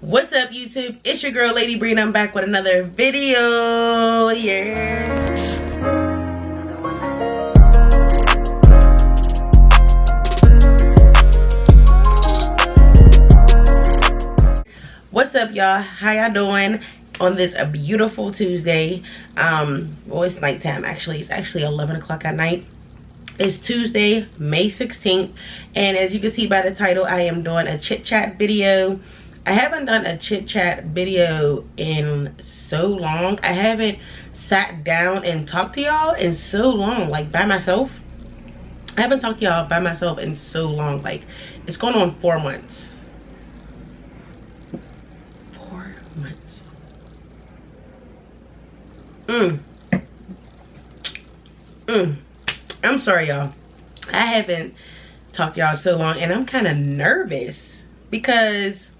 What's up, YouTube? It's your girl Lady Bree and I'm back with another video. Yeah. What's up, y'all? How y'all doing on this beautiful Tuesday? Well, it's nighttime actually. It's actually 11 o'clock at night. It's Tuesday, May 16th, and as you can see by the title, I am doing a chit chat video. I haven't done a chit chat video in so long. I haven't sat down and talked to y'all in so long, like by myself. I haven't talked to y'all by myself in so long. Like, it's going on 4 months. 4 months. I'm sorry, y'all. I haven't talked to y'all so long, and I'm kind of nervous because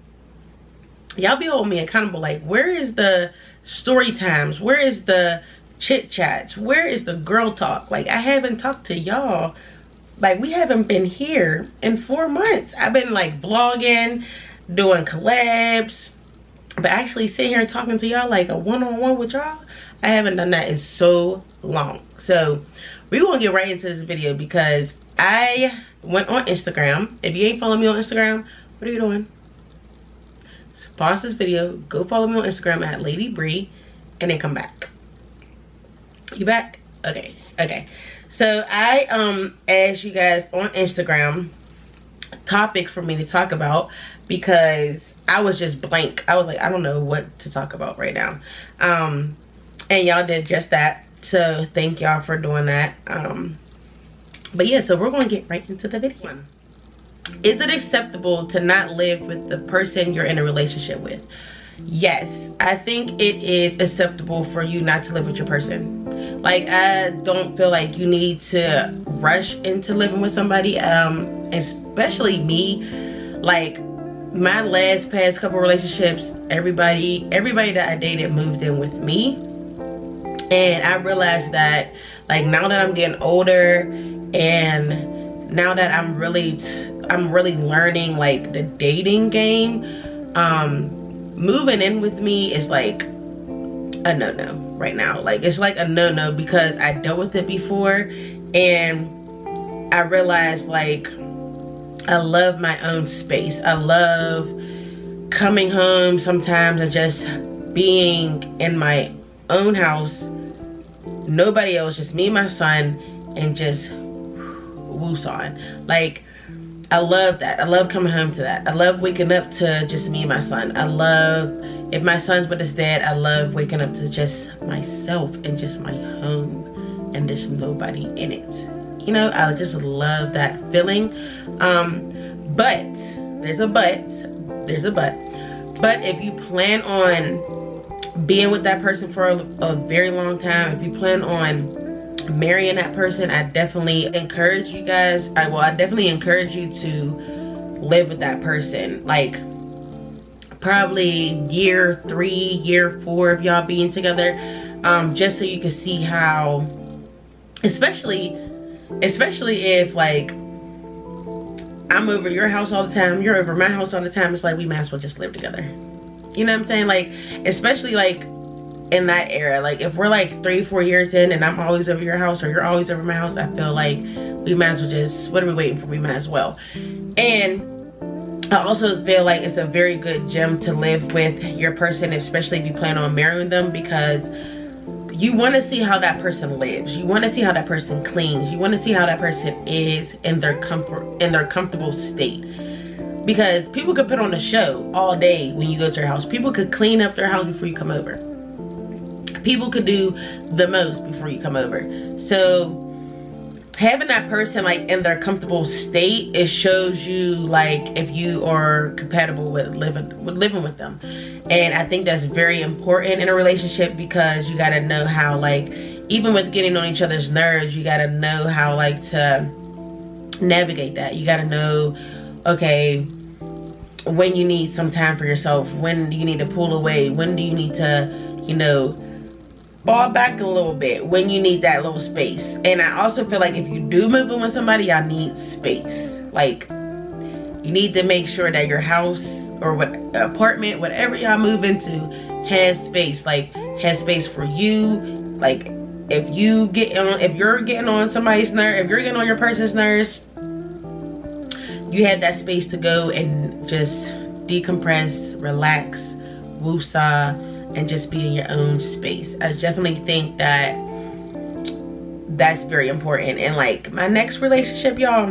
y'all be holding me accountable. Like, where is the story times? Where is the chit chats? Where is the girl talk? Like, I haven't talked to y'all. Like, we haven't been here in 4 months. I've been like vlogging, doing collabs, but actually sitting here talking to y'all like a one-on-one with y'all, I haven't done that in so long. So we're gonna get right into this video because I went on Instagram. If you ain't following me on Instagram, what are you doing? So pause this video, go follow me on Instagram at Lady Bree, and then come back. You back? Okay, okay. So I asked you guys on Instagram topics for me to talk about because I was just blank. I was like, I don't know what to talk about right now. And y'all did just that. So thank y'all for doing that. But yeah, so we're going to get right into the video. Is it acceptable to not live with the person you're in a relationship with? Yes, I think it is acceptable for you not to live with your person. Like, I don't feel like you need to rush into living with somebody, especially me. Like, my past couple relationships, everybody that I dated moved in with me. And I realized that, like, now that I'm getting older and now that I'm really learning, like, the dating game, moving in with me is like a no-no right now. Like, it's like a no-no because I dealt with it before and I realized, like, I love my own space. I love coming home sometimes and just being in my own house, nobody else, just me and my son, and just woosawing. Like, I love that. I love coming home to that. I love waking up to just me and my son. I love, if my son's with his dad, I love waking up to just myself and just my home and there's nobody in it. You know, I just love that feeling. But there's a but. But if you plan on being with that person for a very long time, if you plan on marrying that person, I definitely encourage you guys. I definitely encourage you to live with that person. Like, probably year 3, year 4 of y'all being together, just so you can see how, especially if, like, I'm over your house all the time, you're over my house all the time, it's like we might as well just live together. You know what I'm saying? Like, especially like in that era, like if we're like 3-4 years in and I'm always over your house or you're always over my house, I feel like we might as well just, what are we waiting for? We might as well. And I also feel like it's a very good gem to live with your person, especially if you plan on marrying them, because you want to see how that person lives. You want to see how that person cleans. You want to see how that person is in their comfortable state. Because people could put on a show all day when you go to their house. People could clean up their house before you come over. People could do the most before you come over. So having that person like in their comfortable state, it shows you like if you are compatible with living with them. And I think that's very important in a relationship because you got to know how, like, even with getting on each other's nerves, you got to know how, like, to navigate that. You got to know, okay, when you need some time for yourself, when do you need to pull away, when do you need to, you know, fall back a little bit, when you need that little space. And I also feel like if you do move in with somebody, y'all need space. Like, you need to make sure that your house or what apartment, whatever y'all move into, has space. Like, has space for you. Like, if you're getting on somebody's nerve, if you're getting on your person's nerves, you have that space to go and just decompress, relax, woosah, and just be in your own space. I definitely think that that's very important. And like my next relationship, y'all,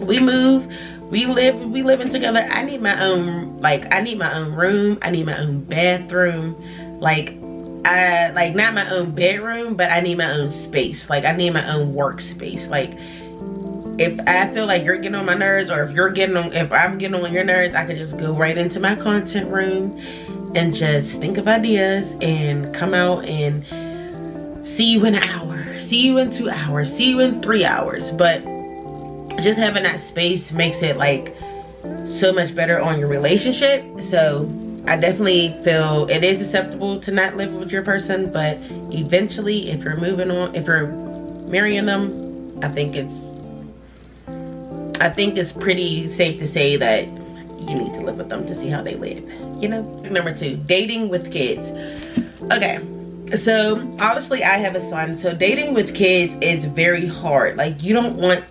we living together. I need my own, like, I need my own room. I need my own bathroom. Like, not my own bedroom, but I need my own space. Like, I need my own workspace. Like, if I feel like you're getting on my nerves, or if I'm getting on your nerves, I could just go right into my content room and just think of ideas and come out and see you in an hour, see you in 2 hours, see you in 3 hours. But just having that space makes it like so much better on your relationship. So I definitely feel it is acceptable to not live with your person, but eventually if you're moving on, if you're marrying them, I think it's pretty safe to say that you need to live with them to see how they live, you know? Number 2, dating with kids. Okay, so obviously I have a son, so dating with kids is very hard. Like, you don't want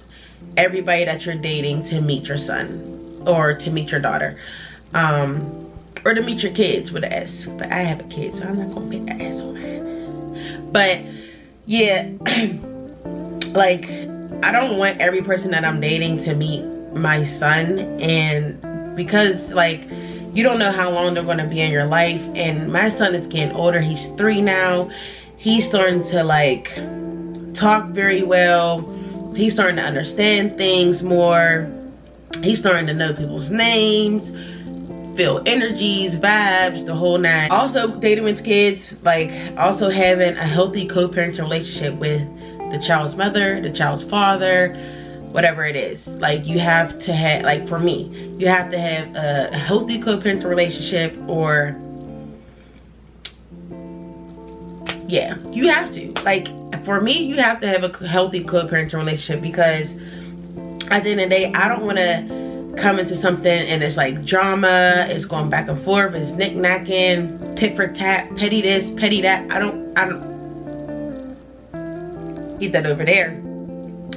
everybody that you're dating to meet your son or to meet your daughter, or to meet your kids with an S. But I have a kid, so I'm not gonna put that S on mine. But yeah, like, I don't want every person that I'm dating to meet my son, and because like you don't know how long they're going to be in your life. And my son is getting older. He's 3 now. He's starting to like talk very well. He's starting to understand things more. He's starting to know people's names, feel energies, vibes, the whole nine. Also, dating with kids, like also having a healthy co-parenting relationship with the child's mother, the child's father, whatever it is. Like, you have to have, like for me, you have to have a healthy co-parenting relationship, or yeah, you have to. Like, for me, you have to have a healthy co-parenting relationship, because at the end of the day, I don't want to come into something and it's like drama, it's going back and forth, it's knick-knacking, tit for tat, petty this, petty that. I don't get that over there.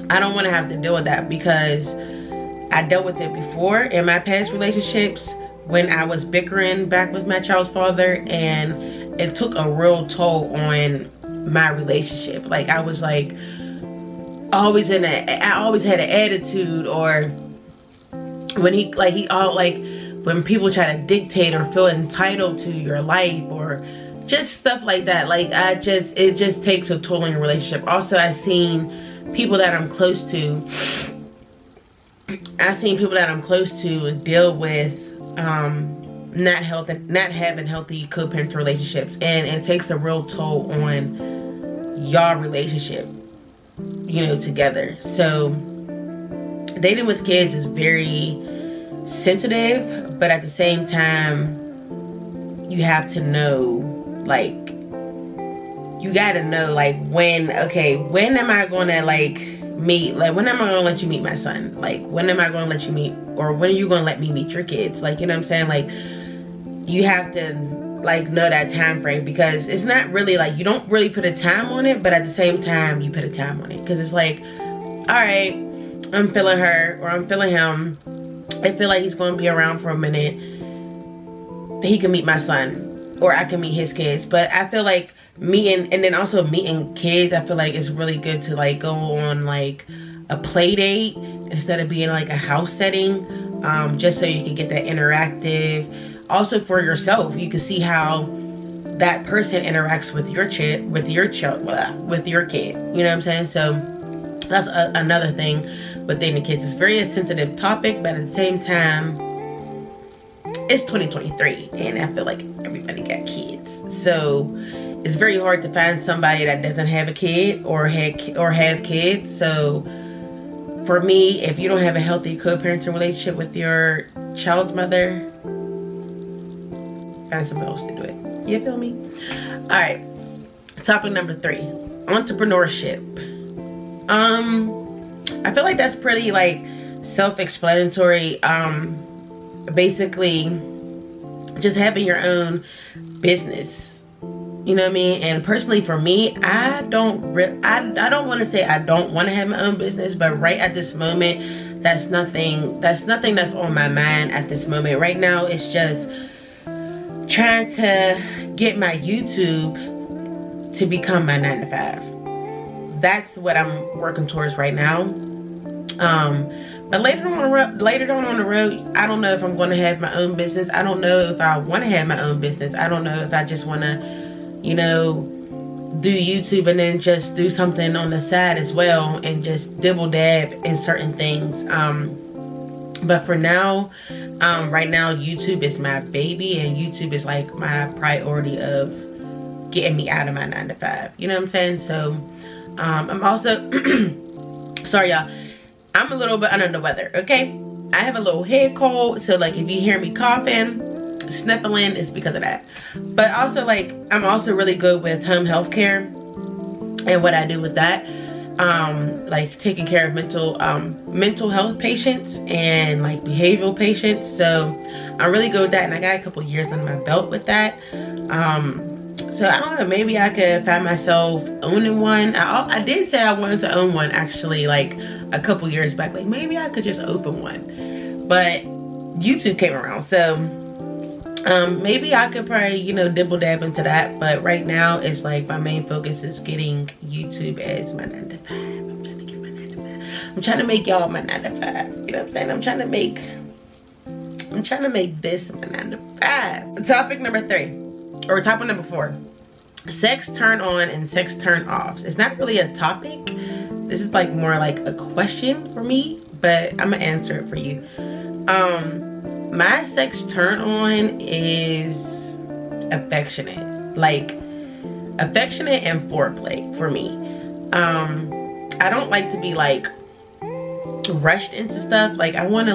I don't want to have to deal with that, because I dealt with it before in my past relationships when I was bickering back with my child's father, and it took a real toll on my relationship. Like, I was like I always had an attitude, or when when people try to dictate or feel entitled to your life, or just stuff like that. Like, it just takes a toll on your relationship. Also, I've seen people that I'm close to deal with not having healthy co-parenting relationships, and it takes a real toll on your relationship, you know, together. So dating with kids is very sensitive, but at the same time, you have to know, like, you gotta know, like, when am I gonna when am I gonna let you meet my son? Like, when am I gonna let you meet, or when are you gonna let me meet your kids? Like, you know what I'm saying? Like, you have to like know that time frame, because it's not really like, you don't really put a time on it, but at the same time you put a time on it, because it's like, all right, I'm feeling her or I'm feeling him, I feel like he's gonna be around for a minute, he can meet my son, or I can meet his kids. But I feel like meeting kids, I feel like it's really good to like go on like a play date instead of being like a house setting, just so you can get that interactive. Also for yourself, you can see how that person interacts with your kid, with your kid. You know what I'm saying? So that's another thing with dating kids. It's very a sensitive topic, but at the same time, it's 2023, and I feel like everybody got kids. So it's very hard to find somebody that doesn't have a kid or have kids. So for me, if you don't have a healthy co-parenting relationship with your child's mother, find somebody else to do it. You feel me? All right. Topic number 3, entrepreneurship. I feel like that's pretty like self-explanatory. basically just having your own business. You know what I mean? And personally for me, I don't want to say I don't want to have my own business, but right at this moment, that's nothing that's on my mind at this moment. Right now, it's just trying to get my YouTube to become my 9 to 5. That's what I'm working towards right now. But later on on the road, I don't know if I'm going to have my own business. I don't know if I want to have my own business. I don't know if I just want to, you know, do YouTube and then just do something on the side as well and just dibble dab in certain things. But for now, right now, YouTube is my baby, and YouTube is like my priority of getting me out of my 9 to 5. You know what I'm saying? So I'm also sorry y'all, I'm a little bit under the weather. Okay, I have a little head cold, so like if you hear me coughing, sniffling, it's because of that. But also, like, I'm also really good with home health care and what I do with that, like taking care of mental health patients and like behavioral patients. So I'm really good with that, and I got a couple years under my belt with that. So I don't know, maybe I could find myself owning one. I did say I wanted to own one actually, like a couple years back. Like maybe I could just open one, but YouTube came around, so maybe I could probably, you know, dibble dab into that. But right now it's like my main focus is getting YouTube as my 9 to 5. I'm trying to get my 9 to 5. I'm trying to make y'all my 9 to 5. You know what I'm saying? I'm trying to make this my 9 to 5. Topic number 3, or topic number 4. Sex turn on and sex turn offs. It's not really a topic. This is like more like a question for me, but I'm gonna answer it for you. My sex turn on is affectionate, like affectionate and foreplay for me. I don't like to be like rushed into stuff. Like I want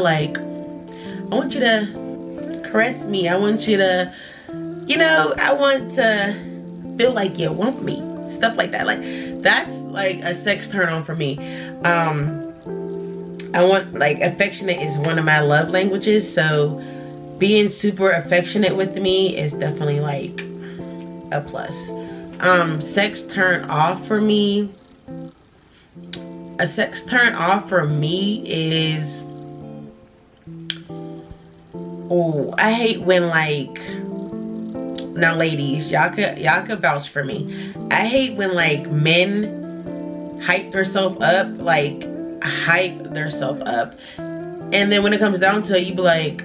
you to caress me. I want you to, you know, I want to feel like you want me, stuff like that. Like that's like a sex turn on for me. I want, like, affectionate is one of my love languages, so being super affectionate with me is definitely like a plus. Sex turn off for me, a sex turn off for me is, oh, I hate when, like, now ladies, y'all could vouch for me. I hate when like men hype themselves up, and then when it comes down to it, you be like,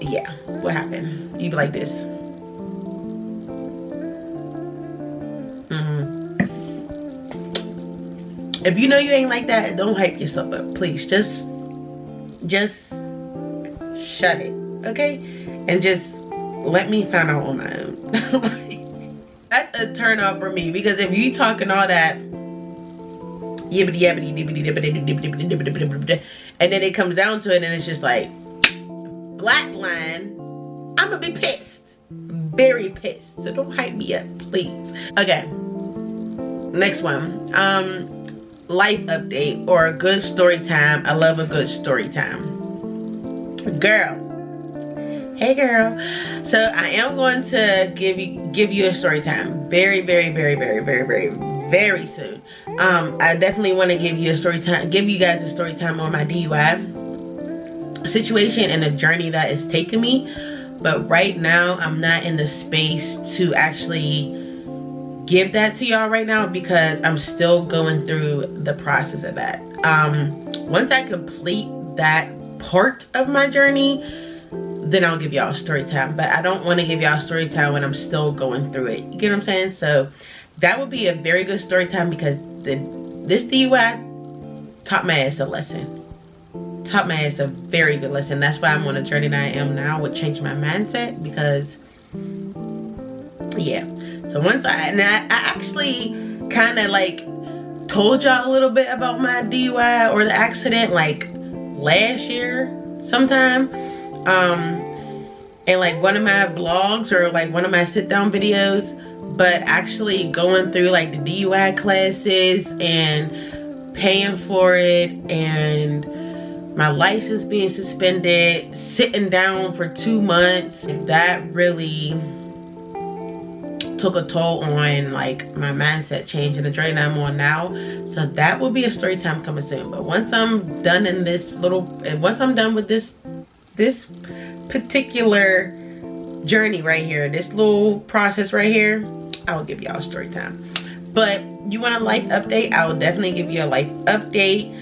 yeah, what happened? You be like this. If you know you ain't like that, don't hype yourself up, please. Just shut it, okay? And just let me find out on my own. That's a turn off for me, because if you talking all that yibbity yabbity dibbity dibbity, and then it comes down to it and it's just like black line, I'm gonna be pissed, very pissed. So don't hype me up, please. Okay, next one. Life update or a good story time. I love a good story time. Girl, hey girl. So I am going to give you a story time very soon. I definitely want to give you guys a story time on my DUI situation and the journey that it's taken me. But right now I'm not in the space to actually give that to y'all right now, because I'm still going through the process of that. Once I complete that part of my journey, then I'll give y'all a story time. But I don't want to give y'all a story time when I'm still going through it. You get what I'm saying? So that would be a very good story time, because this DUI taught my ass a lesson. Taught my ass a very good lesson. That's why I'm on the journey that I am now with changing my mindset, because yeah. So once I actually kind of like told y'all a little bit about my DUI or the accident like last year sometime, in like one of my vlogs or like one of my sit down videos. But actually going through like the DUI classes and paying for it and my license being suspended, sitting down for 2 months, that really took a toll on like my mindset change and the journey that I'm on now. So that will be a story time coming soon. But once I'm done in once I'm done with this particular journey right here, this little process right here, I will give y'all a story time. But you want a life update, I will definitely give you a life update.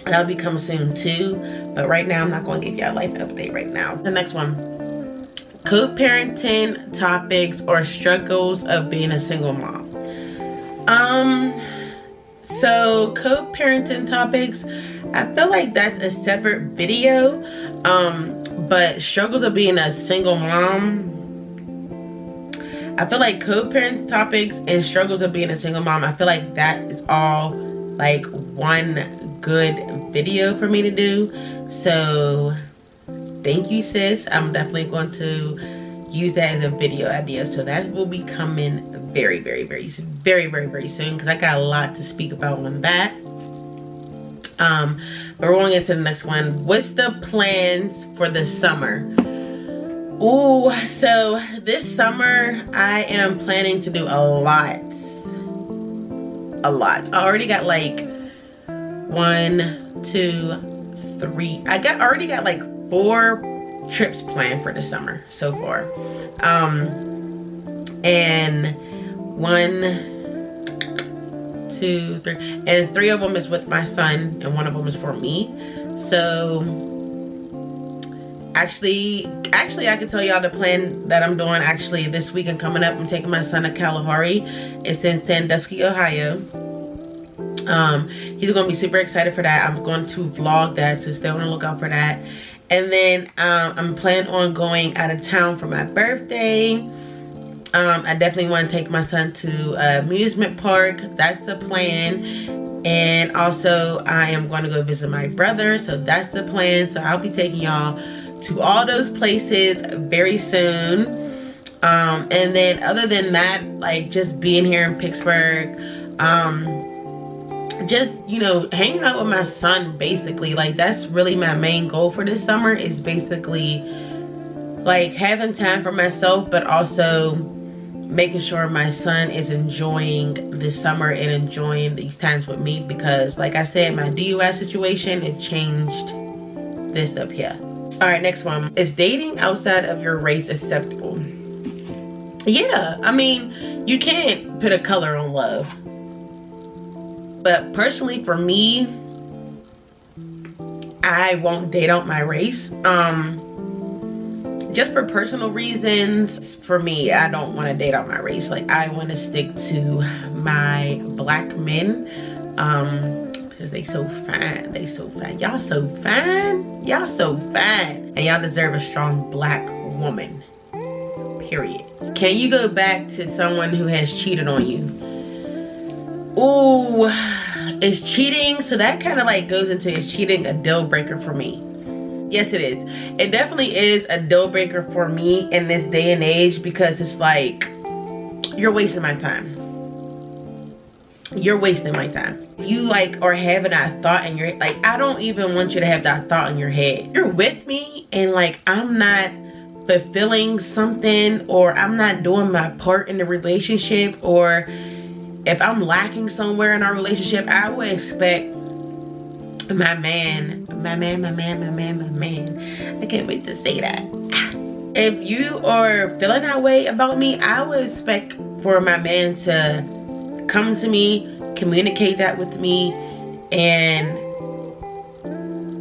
That'll be coming soon too, but right now I'm not going to give you a life update right now. The next one, co-parenting topics or struggles of being a single mom. So co-parenting topics, I feel like that's a separate video, but struggles of being a single mom, I feel like co-parent topics and struggles of being a single mom, I feel like that is all like one good video for me to do. So thank you, sis. I'm definitely going to use that as a video idea. So that will be coming very soon, very soon, because I got a lot to speak about on that. But we're going into the next one. What's the plans for the summer? Ooh, so this summer I am planning to do a lot. I already got like 1, 2, 3. I already got like 4 trips planned for the summer so far. And 1, 2, 3, and 3 of them is with my son, and 1 of them is for me. So actually I can tell y'all the plan that I'm doing. Actually, this weekend coming up, I'm taking my son to Kalahari. It's in Sandusky, Ohio. He's gonna be super excited for that. I'm going to vlog that, so stay on the lookout for that. And then I'm planning on going out of town for my birthday. I definitely want to take my son to an amusement park. That's the plan. And also I am going to go visit my brother, so that's the plan. So I'll be taking y'all to all those places very soon. And then other than that, like just being here in Pittsburgh, just, you know, hanging out with my son, basically. Like that's really my main goal for this summer, is basically like having time for myself, but also making sure my son is enjoying this summer and enjoying these times with me, because like I said, my DUI situation, it changed this up here. All right, next one. Is dating outside of your race acceptable? Yeah, I mean, you can't put a color on love. But personally, for me, I won't date out my race. Just for personal reasons, for me, I don't want to date out my race. Like, I want to stick to my black men, because they so fine. They so fine. Y'all so fine. Y'all so fine. And y'all deserve a strong black woman. Period. Can you go back to someone who has cheated on you? Ooh, is cheating, so that kind of like goes into, is cheating a deal breaker for me? Yes, it is. It definitely is a deal breaker for me in this day and age, because it's like, you're wasting my time. You're wasting my time. You like are having that thought in your, like, I don't even want you to have that thought in your head. You're with me and like I'm not fulfilling something, or I'm not doing my part in the relationship, or if I'm lacking somewhere in our relationship, I would expect my man. I can't wait to say that. If you are feeling that way about me, I would expect for my man to come to me, communicate that with me, and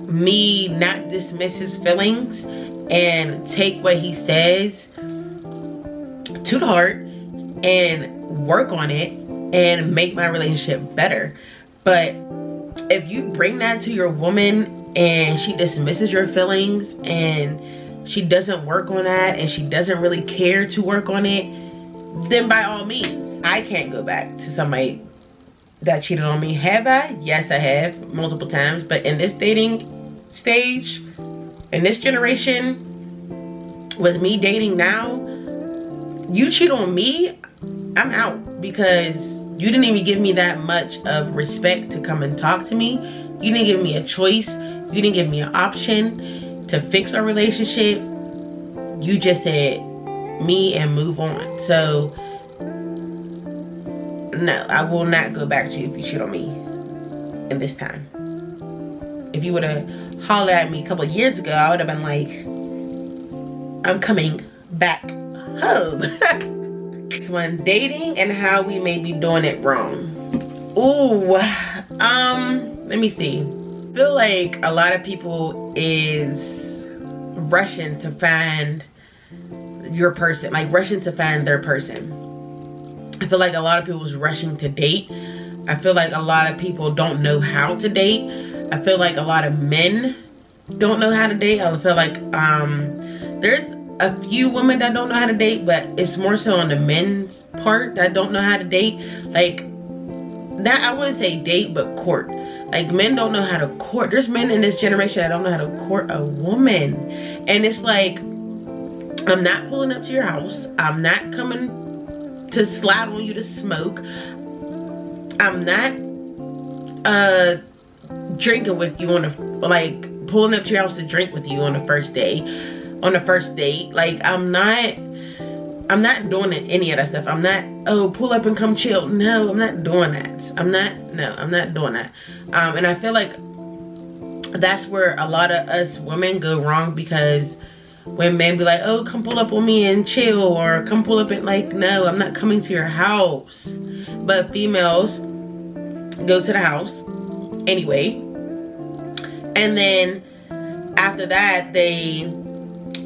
me not dismiss his feelings and take what he says to the heart and work on it and make my relationship better. But if you bring that to your woman and she dismisses your feelings and she doesn't work on that and she doesn't really care to work on it, then by all means, I can't go back to somebody that cheated on me. Have I? Yes, I have, multiple times. But in this dating stage, in this generation, with me dating now, you cheat on me, I'm out, because You didn't even give me that much of respect to come and talk to me. You didn't give me a choice. You didn't give me an option to fix our relationship. You just said me and move on. So no, I will not go back to you if you cheat on me in this time. If you would have hollered at me a couple of years ago, I would have been like, I'm coming back home. Next one, dating and how we may be doing it wrong. Ooh, let me see. I feel like a lot of people is rushing to find your person, like rushing to find their person. I feel like a lot of people is rushing to date. I feel like a lot of people don't know how to date. I feel like a lot of men don't know how to date. I feel like there's a few women that don't know how to date, but it's more so on the men's part that don't know how to date. Like, not, I wouldn't say date, but court. Like, men don't know how to court. There's men in this generation that don't know how to court a woman. And it's like, I'm not pulling up to your house. I'm not coming to slide on you to smoke. I'm not drinking with you on a, like, pulling up to your house to drink with you on the first day, on the first date. Like, I'm not doing any of that stuff. I'm not, oh, pull up and come chill. No, I'm not doing that. I'm not doing that. And I feel like that's where a lot of us women go wrong, because when men be like, oh, come pull up on me and chill, or come pull up and, like, no, I'm not coming to your house. But females go to the house anyway, and then after that they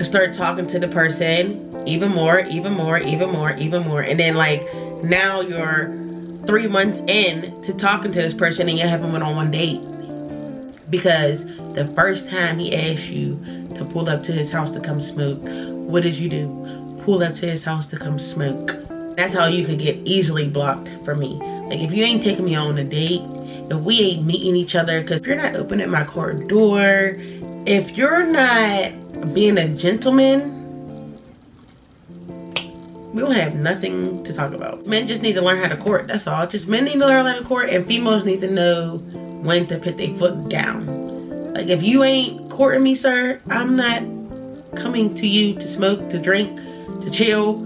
start talking to the person even more, and then, like, now you're 3 months in to talking to this person and you haven't went on one date, because the first time he asked you to pull up to his house to come smoke, what did you do? Pull up to his house to come smoke. That's how you could get easily blocked from me. Like, if you ain't taking me on a date, if we ain't meeting each other, because if you're not opening my car door, if you're not being a gentleman, we don't have nothing to talk about. Men just need to learn how to court, that's all. Just men need to learn how to court, and females need to know when to put their foot down. Like, if you ain't courting me, sir, I'm not coming to you to smoke, to drink, to chill,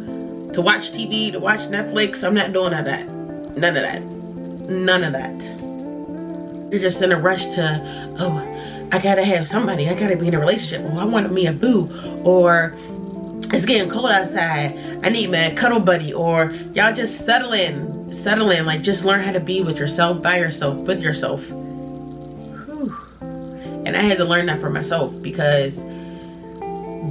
to watch TV, to watch Netflix. I'm not doing all that. None of that. None of that. You're just in a rush to, oh, I gotta have somebody. I gotta be in a relationship. Oh, I want me a boo. Or it's getting cold outside. I need my cuddle buddy. Or y'all just settle in. Like, just learn how to be with yourself, by yourself, with yourself. Whew. And I had to learn that for myself, because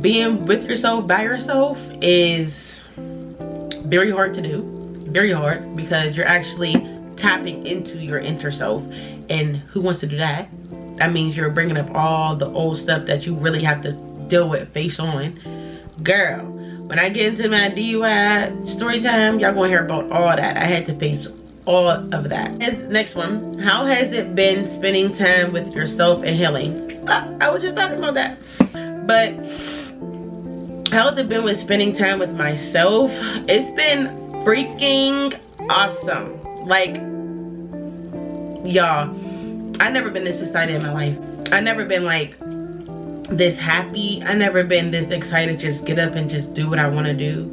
being with yourself, by yourself is very hard to do. Very hard, because you're actually tapping into your inner self. And who wants to do that? That means you're bringing up all the old stuff that you really have to deal with face on. Girl, when I get into my DUI story time, y'all gonna hear about all that. I had to face all of that. Next one, how has it been spending time with yourself and healing? I was just talking about that. But how has it been with spending time with myself? It's been freaking awesome. Like, y'all, I've never been this excited in my life. I've never been like this happy. I've never been this excited to just get up and just do what I want to do.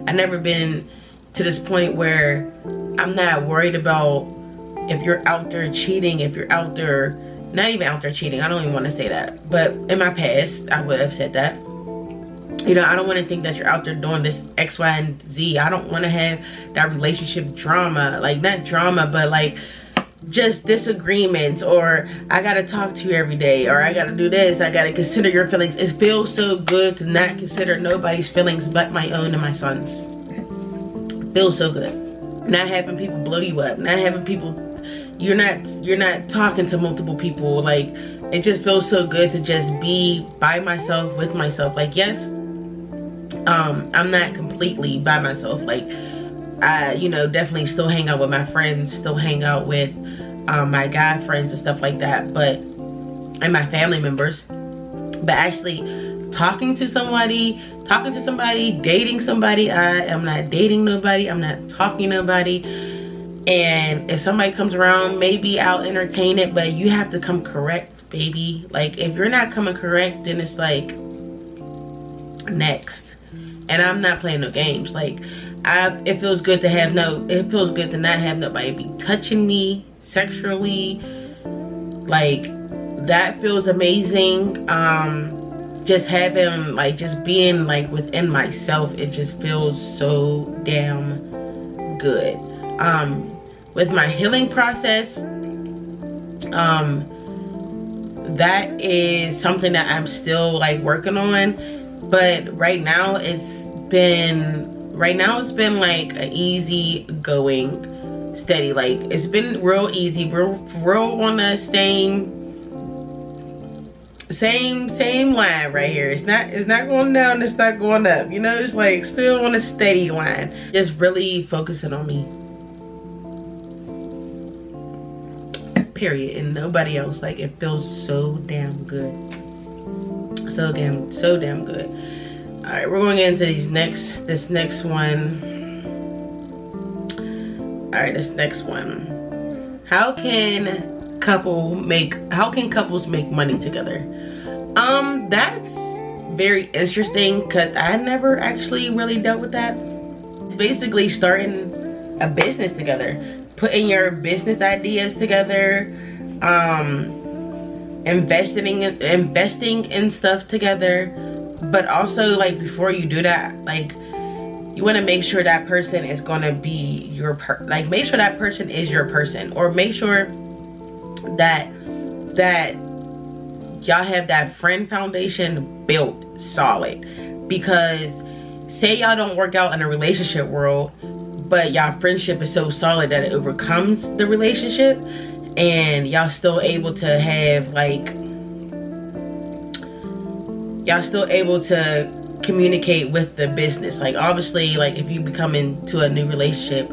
I've never been to this point where I'm not worried about if you're out there cheating, if you're out there, not even out there cheating. I don't even want to say that. But in my past, I would have said that. You know, I don't want to think that you're out there doing this X, Y, and Z. I don't want to have that relationship drama. Like, not drama, but like just disagreements, or I gotta talk to you every day, or I gotta do this, I gotta consider your feelings. It feels so good to not consider nobody's feelings but my own and my son's. It feels so good. Not having people blow you up, not having people, you're not talking to multiple people. Like, it just feels so good to just be by myself, with myself. Like, yes, I'm not completely by myself. Like, I, you know, definitely still hang out with my friends, still hang out with my guy friends and stuff like that, but, and my family members. But actually talking to somebody, dating somebody, I am not dating nobody, I'm not talking to nobody. And if somebody comes around, maybe I'll entertain it, but you have to come correct, baby. Like, if you're not coming correct, then it's like, next. And I'm not playing no games. Like, it feels good to it feels good to not have nobody be touching me sexually. Like, that feels amazing. Just having, like, just being, like, within myself, it just feels so damn good. With my healing process, that is something that I'm still, like, working on. But right now it's been like a easy going, steady. Like, it's been real easy, real on the same line right here. It's not going down, it's not going up, you know. It's like still on a steady line, just really focusing on me, period, and nobody else. Like, it feels so damn good, so damn good. All right, we're going into this next one. All right, this next one. How can couples make money together? That's very interesting, because I never actually really dealt with that. It's basically starting a business together, putting your business ideas together, investing in stuff together. But also, like, before you do that, like, you want to make sure that person is going to be your make sure that person is your person, or make sure that y'all have that friend foundation built solid. Because say y'all don't work out in a relationship world, but y'all friendship is so solid that it overcomes the relationship, and y'all still able to have, like, y'all still able to communicate with the business. Like, obviously, like, if you become into a new relationship,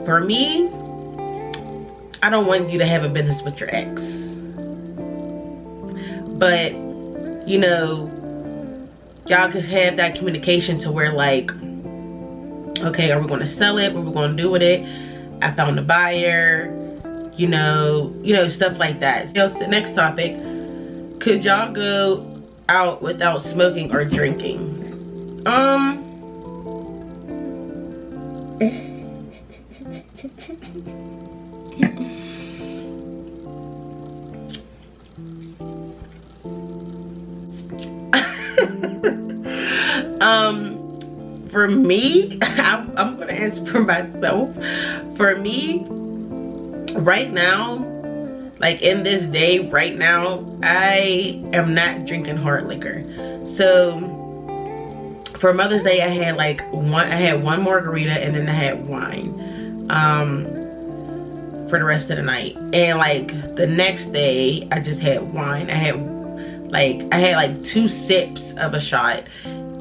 for me, I don't want you to have a business with your ex. But, you know, y'all could have that communication to where, like, okay, are we going to sell it? What are we going to do with it? I found a buyer, you know, stuff like that. So the next topic, could y'all go out without smoking or drinking? For me, I'm gonna answer for myself. For me, right now, like, in this day, right now, I am not drinking hard liquor. So for Mother's Day, I had one margarita, and then I had wine for the rest of the night. And, like, the next day, I just had wine. I had like 2 sips of a shot,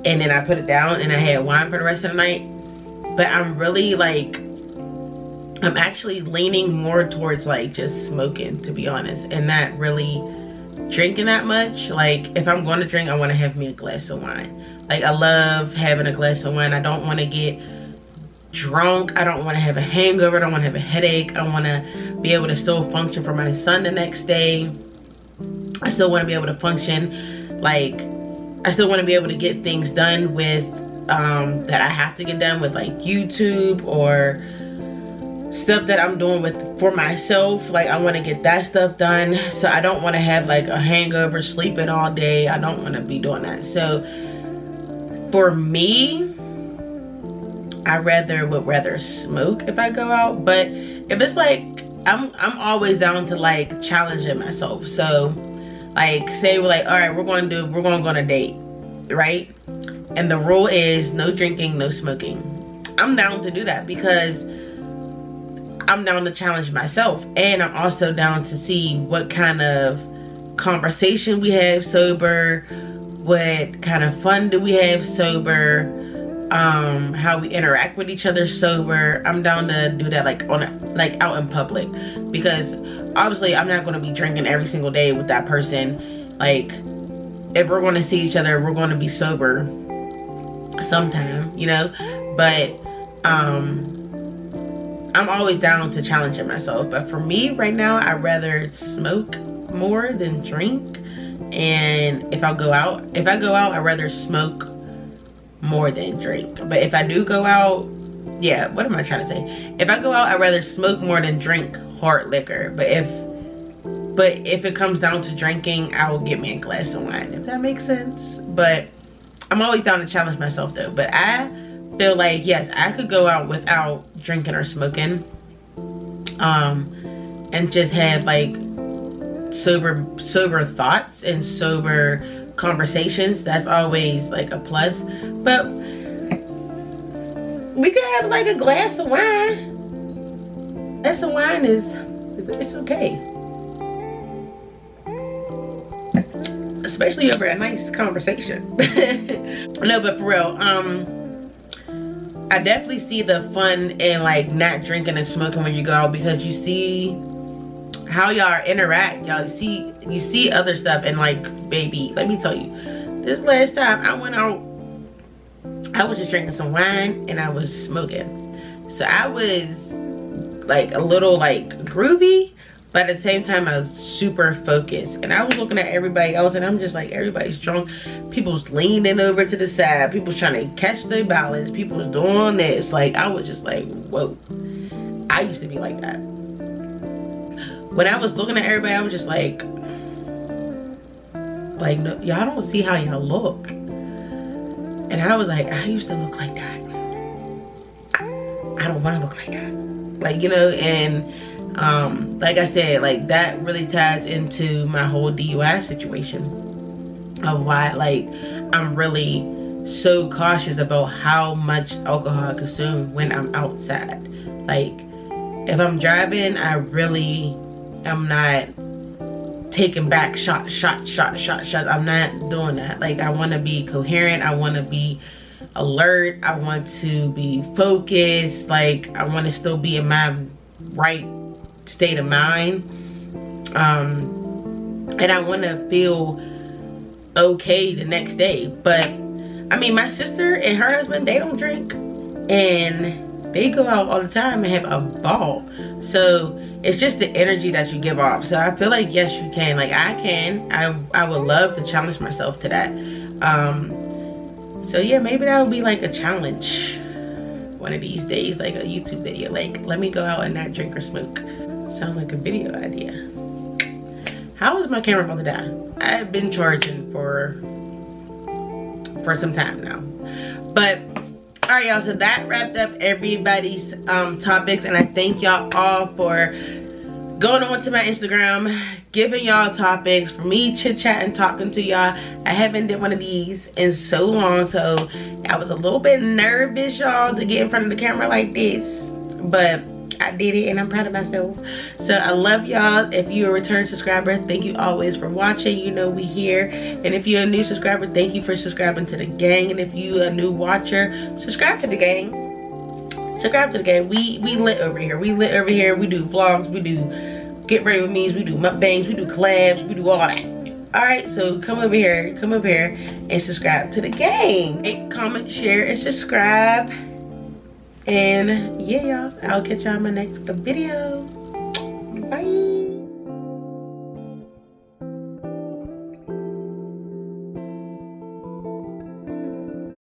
and then I put it down, and I had wine for the rest of the night. But I'm really, like, I'm actually leaning more towards, like, just smoking, to be honest, and not really drinking that much. Like, if I'm going to drink, I want to have me a glass of wine. Like, I love having a glass of wine. I don't want to get drunk. I don't want to have a hangover. I don't want to have a headache. I want to be able to still function for my son the next day. I still want to be able to function, like, I still want to be able to get things done with that I have to get done with, like, YouTube or stuff that I'm doing for myself. Like, I want to get that stuff done, so I don't want to have, like, a hangover, sleeping all day. I don't want to be doing that. So for me, I would rather smoke if I go out. But if it's like, I'm always down to, like, challenging myself. So, like, say we're like, all right, we're going to go on a date, right? And the rule is no drinking, no smoking. I'm down to do that, because I'm down to challenge myself, and I'm also down to see what kind of conversation we have sober, what kind of fun do we have sober, how we interact with each other sober. I'm down to do that, like, out in public, because obviously I'm not going to be drinking every single day with that person. Like, if we're going to see each other, we're going to be sober sometime, you know. But I'm I'm always down to challenging myself. But for me right now, I'd rather smoke more than drink. And if I go out, I'd rather smoke more than drink. But if I do go out, yeah, what am I trying to say? If I go out, I'd rather smoke more than drink hard liquor. But if it comes down to drinking, I will get me a glass of wine, if that makes sense. But I'm always down to challenge myself though. But I feel like, yes, I could go out without drinking or smoking, and just have like sober thoughts and sober conversations. That's always like a plus. But we could have like a glass of wine. Glass of wine it's okay, especially over a nice conversation. No, but for real, I definitely see the fun in like not drinking and smoking when you go out, because you see how y'all interact. Y'all you see other stuff. And like, baby, let me tell you, this last time I went out, I was just drinking some wine and I was smoking. So I was like a little like groovy, but at the same time I was super focused. And I was looking at everybody else and I'm just like, everybody's drunk. People's leaning over to the side. People's trying to catch their balance. People's doing this. Like, I was just like, whoa. I used to be like that. When I was looking at everybody, I was just like no, y'all don't see how y'all look. And I was like, I used to look like that. I don't want to look like that. Like, you know, and like I said, like that really ties into my whole DUI situation of why like I'm really so cautious about how much alcohol I consume when I'm outside. Like, if I'm driving, I really am not taking back shots. I'm not doing that. Like, I want to be coherent. I want to be alert. I want to be focused. Like, I want to still be in my right state of mind. And I want to feel okay the next day. But I mean, my sister and her husband, they don't drink and they go out all the time and have a ball. So it's just the energy that you give off. So I feel like, yes, you can. Like, I can. I would love to challenge myself to that. So yeah, maybe that would be like a challenge one of these days, like a YouTube video. Like, let me go out and not drink or smoke. Sound like a video idea. How is my camera about to die? I've been charging for some time now. But all right, y'all, so that wrapped up everybody's topics, and I thank y'all all for going on to my Instagram, giving y'all topics, for me chit-chatting, talking to y'all. I haven't did one of these in so long, so I was a little bit nervous, y'all, to get in front of the camera like this, but I did it and I'm proud of myself. So I love y'all. If you're a return subscriber, thank you always for watching. You know we here. And if you're a new subscriber, thank you for subscribing to the gang. And if you a new watcher, subscribe to the gang. Subscribe to the gang. We lit over here. We lit over here. We do vlogs. We do get ready with me's. We do mukbangs. We do collabs. We do all that. Alright, so come over here and subscribe to the gang. Like, comment, share, and subscribe. And yeah, y'all, I'll catch y'all in my next video. Bye.